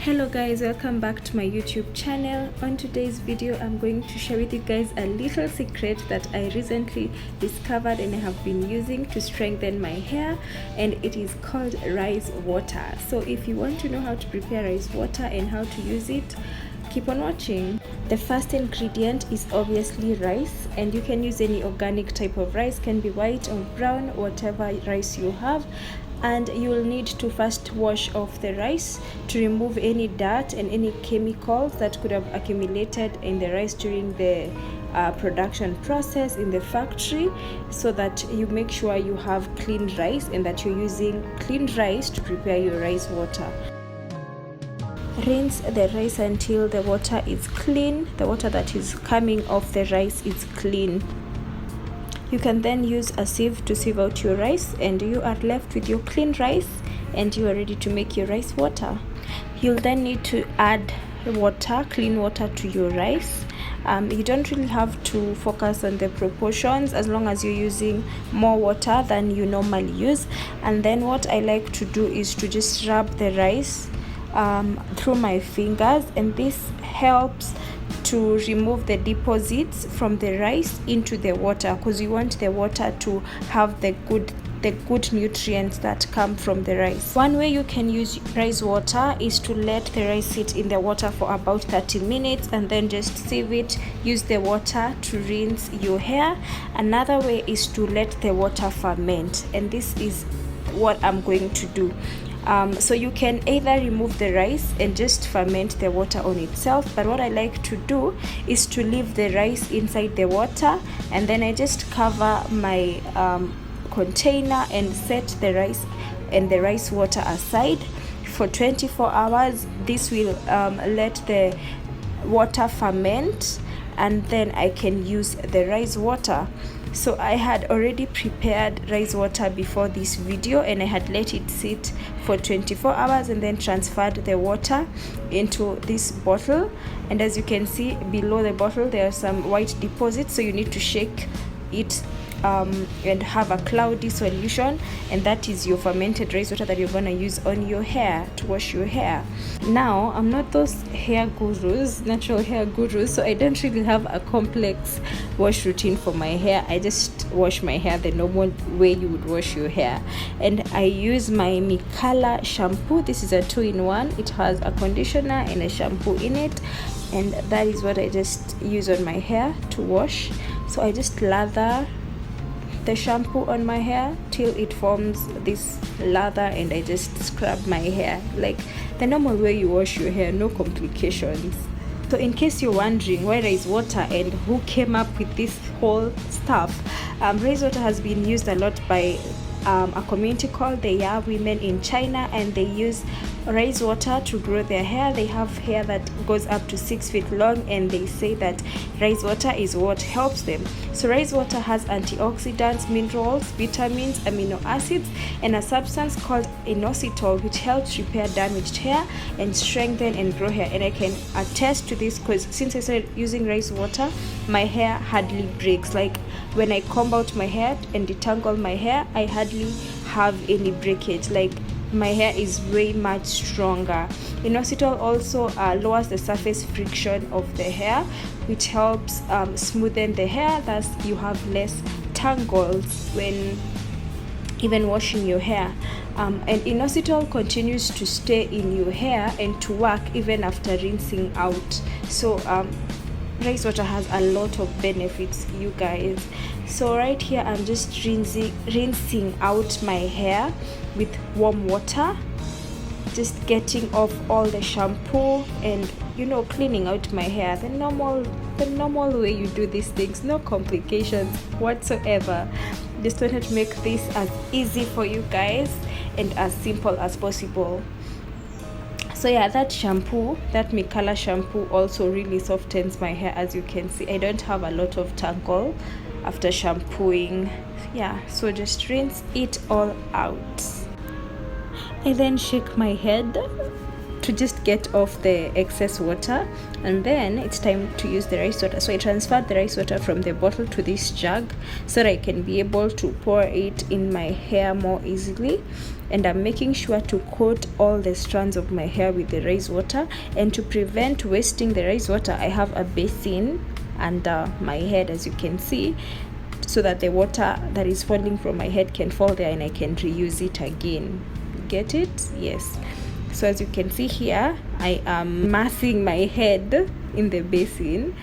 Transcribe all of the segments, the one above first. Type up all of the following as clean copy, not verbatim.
Hello guys, welcome back to my YouTube channel. On today's video I'm going to share with you guys a little secret that I recently discovered and I have been using to strengthen my hair, and it is called rice water. So if you want to know how to prepare rice water and how to use it, keep on watching. The first ingredient is obviously rice, and you can use any organic type of rice, can be white or brown, whatever rice you have. And you will need to first wash off the rice to remove any dirt and any chemicals that could have accumulated in the rice during the production process in the factory, so that you make sure you have clean rice and that you're using clean rice to prepare your rice water. Rinse the rice until the water is clean. The water that is coming off the rice is clean. You can then use a sieve to sieve out your rice, and you are left with your clean rice, and you are ready to make your rice water. You'll then need to add water, clean water, to your rice. You don't really have to focus on the proportions as long as you're using more water than you normally use. And then what I like to do is to just rub the rice through my fingers, and this helps to remove the deposits from the rice into the water, because you want the water to have the good nutrients that come from the rice. One way you can use rice water is to let the rice sit in the water for about 30 minutes and then just sieve it. Use the water to rinse your hair. Another way is to let the water ferment, and this is what I'm going to do. So you can either remove the rice and just ferment the water on itself, but what I like to do is to leave the rice inside the water, and then I just cover my container and set the rice and the rice water aside for 24 hours. This will let the water ferment, and then I can use the rice water. So I had already prepared rice water before this video, and I had let it sit for 24 hours and then transferred the water into this bottle. And as you can see below the bottle, there are some white deposits, so you need to shake it and have a cloudy solution, and that is your fermented rice water that you're going to use on your hair to wash your hair. Now, I'm not those hair gurus, natural hair gurus, so I don't really have a complex wash routine for my hair. I just wash my hair the normal way you would wash your hair, and I use my Mikala shampoo. This is a 2-in-1. It has a conditioner and a shampoo in it, and that is what I just use on my hair to wash. So I just lather the shampoo on my hair till it forms this lather, and I just scrub my hair like the normal way you wash your hair, no complications. So in case you're wondering why rice water and who came up with this whole stuff, rice water has been used a lot by a community called the Ya women in China, and they use rice water to grow their hair. They have hair that goes up to 6 feet long, and they say that rice water is what helps them. So rice water has antioxidants, minerals, vitamins, amino acids, and a substance called inositol, which helps repair damaged hair and strengthen and grow hair. And I can attest to this because since I started using rice water, my hair hardly breaks. Like when I comb out my hair and detangle my hair, I hardly have any breakage. Like my hair is way much stronger. Inositol also lowers the surface friction of the hair, which helps smoothen the hair, thus you have less tangles when even washing your hair. And inositol continues to stay in your hair and to work even after rinsing out. So rice water has a lot of benefits, you guys. So right here I'm just rinsing out my hair with warm water, just getting off all the shampoo and cleaning out my hair the normal way you do these things, no complications whatsoever. Just wanted to make this as easy for you guys and as simple as possible. So yeah, that shampoo, that Mikala shampoo, also really softens my hair. As you can see, I don't have a lot of tangle after shampooing. Yeah, so just rinse it all out. I then shake my head to just get off the excess water, and then it's time to use the rice water. So I transferred the rice water from the bottle to this jug so that I can be able to pour it in my hair more easily. And I'm making sure to coat all the strands of my hair with the rice water. And to prevent wasting the rice water, I have a basin under my head, as you can see, so that the water that is falling from my head can fall there and I can reuse it again. Get it? Yes. So as you can see here, I am immersing my head in the basin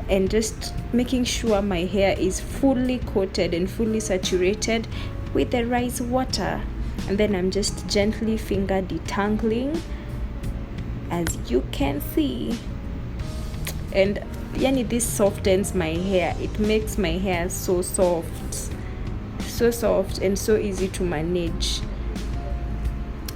and just making sure my hair is fully coated and fully saturated with the rice water. And then I'm just gently finger detangling, as you can see. And yani, this softens my hair. It makes my hair so soft and so easy to manage.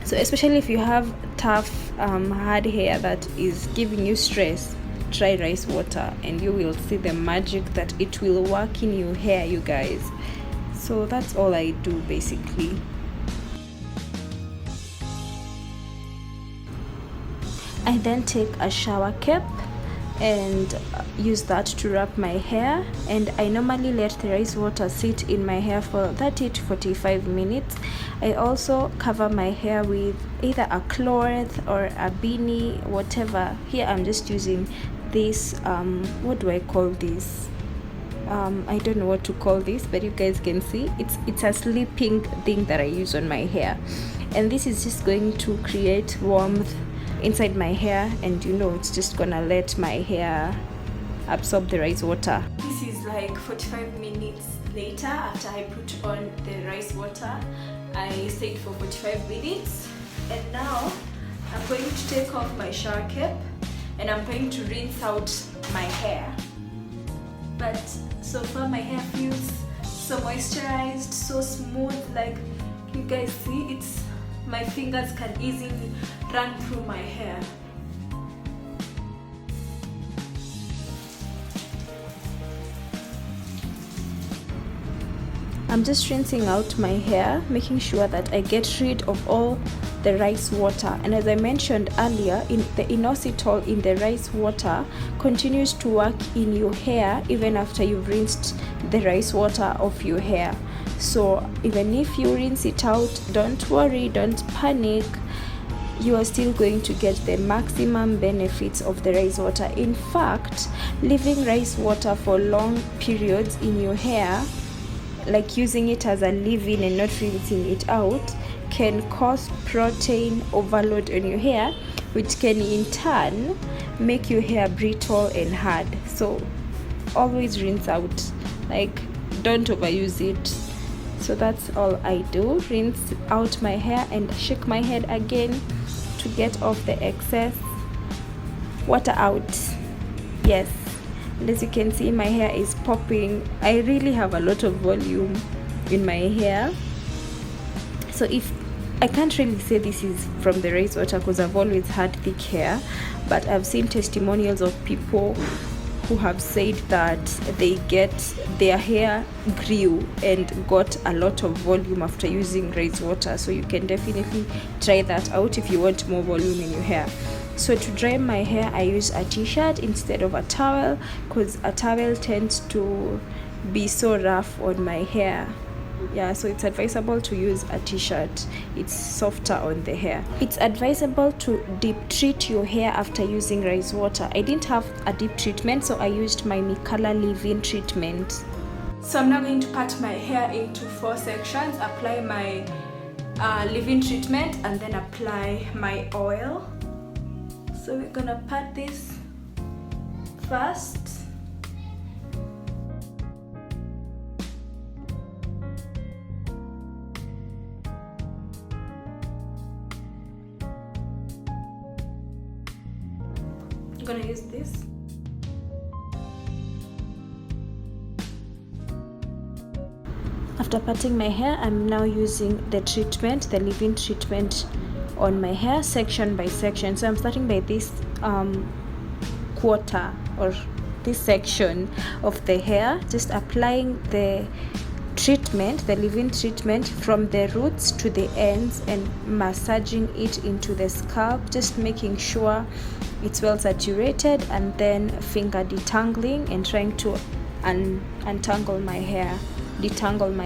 So especially if you have tough hard hair that is giving you stress, try rice water and you will see the magic that it will work in your hair, you guys. So that's all I do basically. I then take a shower cap and use that to wrap my hair, and I normally let the rice water sit in my hair for 30 to 45 minutes. I also cover my hair with either a cloth or a beanie, whatever. Here I'm just using this what do I call this? I don't know what to call this, but you guys can see it's a sleeping thing that I use on my hair, and this is just going to create warmth inside my hair, and it's just gonna let my hair absorb the rice water. This is like 45 minutes later after I put on the rice water. I stayed for 45 minutes, and now I'm going to take off my shower cap and I'm going to rinse out my hair. But so far my hair feels so moisturized, so smooth, like you guys see, my fingers can easily run through my hair. I'm just rinsing out my hair, making sure that I get rid of all the rice water. And as I mentioned earlier, the inositol in the rice water continues to work in your hair even after you've rinsed the rice water off your hair. So even if you rinse it out, don't worry, don't panic. You are still going to get the maximum benefits of the rice water. In fact, leaving rice water for long periods in your hair, like using it as a leave-in and not rinsing it out, can cause protein overload on your hair, which can in turn make your hair brittle and hard. So always rinse out, like don't overuse it. So that's all I do, rinse out my hair and shake my head again to get off the excess water out. Yes, and as you can see, my hair is popping. I really have a lot of volume in my hair. So if I can't really say this is from the rice water because I've always had thick hair, but I've seen testimonials of people who have said that their hair grew and got a lot of volume after using rice water. So you can definitely try that out if you want more volume in your hair. So to dry my hair, I use a t-shirt instead of a towel, because a towel tends to be so rough on my hair. Yeah, so it's advisable to use a t-shirt. It's softer on the hair. It's advisable to deep treat your hair after using rice water. I didn't have a deep treatment, so I used my Mikala leave-in treatment. So I'm now going to cut my hair into 4 sections, apply my leave-in treatment, and then apply my oil. So we're gonna pat this first. I'm gonna use this. After patting my hair, I'm now using the treatment, the leave-in treatment on my hair, section by section. So I'm starting by this quarter or this section of the hair, just applying the treatment, the leave-in treatment, from the roots to the ends and massaging it into the scalp, just making sure it's well saturated, and then finger detangling and trying to detangle my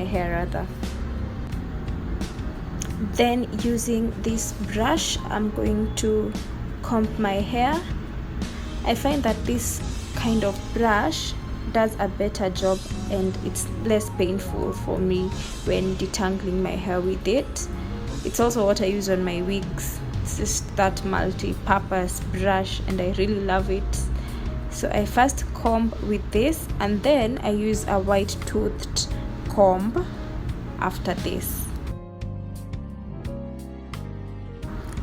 hair rather. Then using this brush, I'm going to comb my hair. I find that this kind of brush does a better job and it's less painful for me when detangling my hair with it. It's also what I use on my wigs. It's just that multi-purpose brush and I really love it. So I first comb with this and then I use a white toothed comb after this.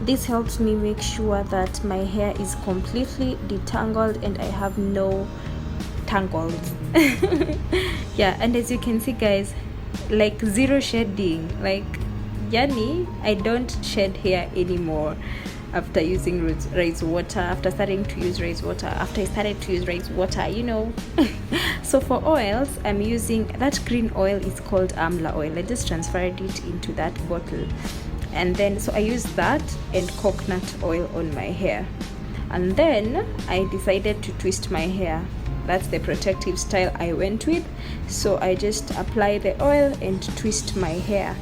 This helps me make sure that my hair is completely detangled and I have no tangles. Yeah, and as you can see guys, like zero shedding, like yani I don't shed hair anymore after using rice water, after I started to use rice water, you know. So for oils, I'm using that green oil, is called amla oil. I just transferred it into that bottle, and then so I use that and coconut oil on my hair, and then I decided to twist my hair. That's the protective style I went with. So I just apply the oil and twist my hair,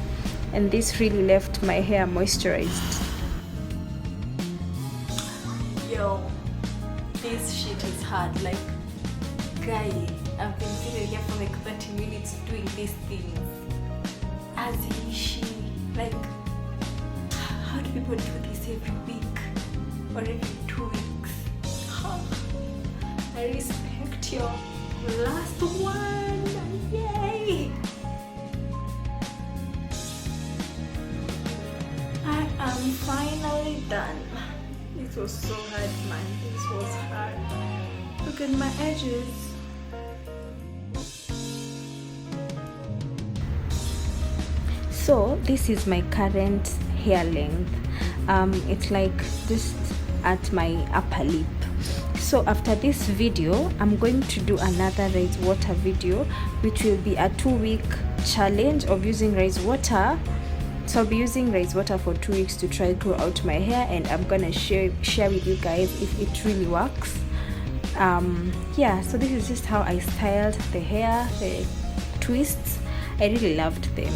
and this really left my hair moisturized. Yo, this shit is hard. Like, guy, I've been sitting here for like 30 minutes doing these things. As is she. Like, how do people do this every week or every 2 weeks? Huh. I respect your last one. Yay! I am finally done. This was so hard, man. This was hard. Look at my edges. So this is my current hair length. It's like just at my upper lip. So after this video, I'm going to do another rice water video, which will be a 2-week challenge of using rice water. So I'll be using rice water for 2 weeks to try grow out my hair, and I'm gonna share with you guys if it really works. Yeah, so this is just how I styled the hair, the twists. I really loved them.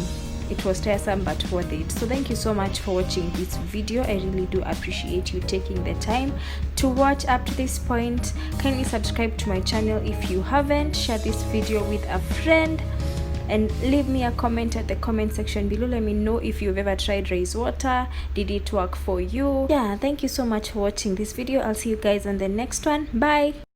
It was tiresome but worth it. So thank you so much for watching this video. I really do appreciate you taking the time to watch up to this point. Kindly subscribe to my channel if you haven't. Share this video with a friend and leave me a comment at the comment section below. Let me know if you've ever tried rice water. Did it work for you? Yeah, thank you so much for watching this video. I'll see you guys on the next one. Bye.